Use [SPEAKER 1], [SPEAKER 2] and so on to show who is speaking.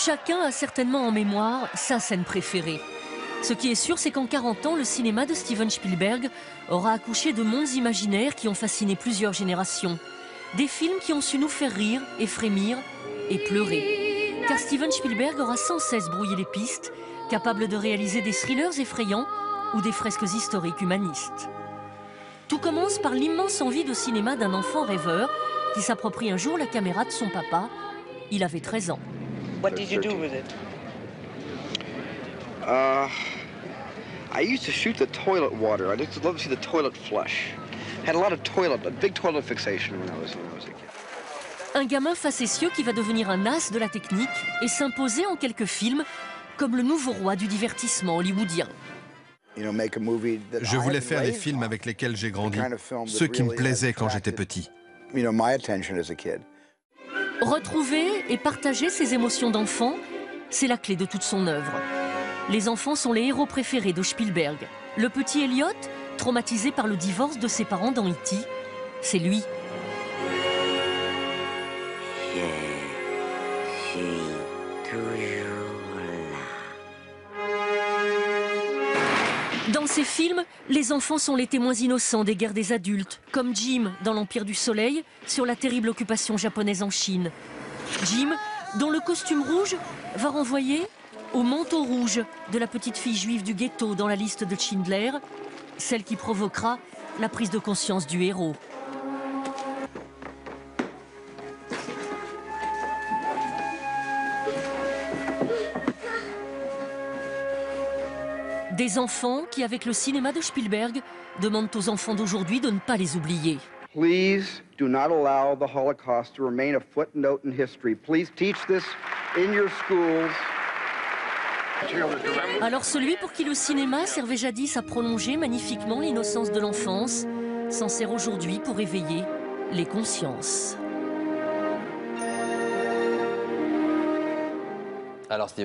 [SPEAKER 1] Chacun a certainement en mémoire sa scène préférée. Ce qui est sûr, c'est qu'en 40 ans, le cinéma de Steven Spielberg aura accouché de mondes imaginaires qui ont fasciné plusieurs générations. Des films qui ont su nous faire rire et frémir et pleurer. Car Steven Spielberg aura sans cesse brouillé les pistes, capable de réaliser des thrillers effrayants ou des fresques historiques humanistes. Tout commence par l'immense envie de cinéma d'un enfant rêveur qui s'approprie un jour la caméra de son papa. Il avait 13 ans.
[SPEAKER 2] What did you do with it?
[SPEAKER 3] I used to shoot the toilet water. I just love to see the toilet flush. Had a big toilet fixation when I was a kid.
[SPEAKER 1] Un gamin facétieux qui va devenir un as de la technique et s'imposer en quelques films comme le nouveau roi du divertissement hollywoodien.
[SPEAKER 4] Je voulais faire les films avec lesquels j'ai grandi, ceux qui me plaisaient quand j'étais petit.
[SPEAKER 1] Retrouver et partager ses émotions d'enfant, c'est la clé de toute son œuvre. Les enfants sont les héros préférés de Spielberg. Le petit Elliot, traumatisé par le divorce de ses parents dans E.T., c'est lui.
[SPEAKER 5] Je suis toujours là.
[SPEAKER 1] Dans ces films, les enfants sont les témoins innocents des guerres des adultes, comme Jim dans l'Empire du Soleil, sur la terrible occupation japonaise en Chine. Jim, dont le costume rouge va renvoyer au manteau rouge de la petite fille juive du ghetto dans la liste de Schindler, celle qui provoquera la prise de conscience du héros. Des enfants qui, avec le cinéma de Spielberg, demandent aux enfants d'aujourd'hui de ne pas les oublier.
[SPEAKER 3] Please do not allow the Holocaust to remain a footnote in history. Please teach this in your schools.
[SPEAKER 1] Alors celui pour qui le cinéma servait jadis à prolonger magnifiquement l'innocence de l'enfance s'en sert aujourd'hui pour éveiller les consciences.
[SPEAKER 6] Alors Steven.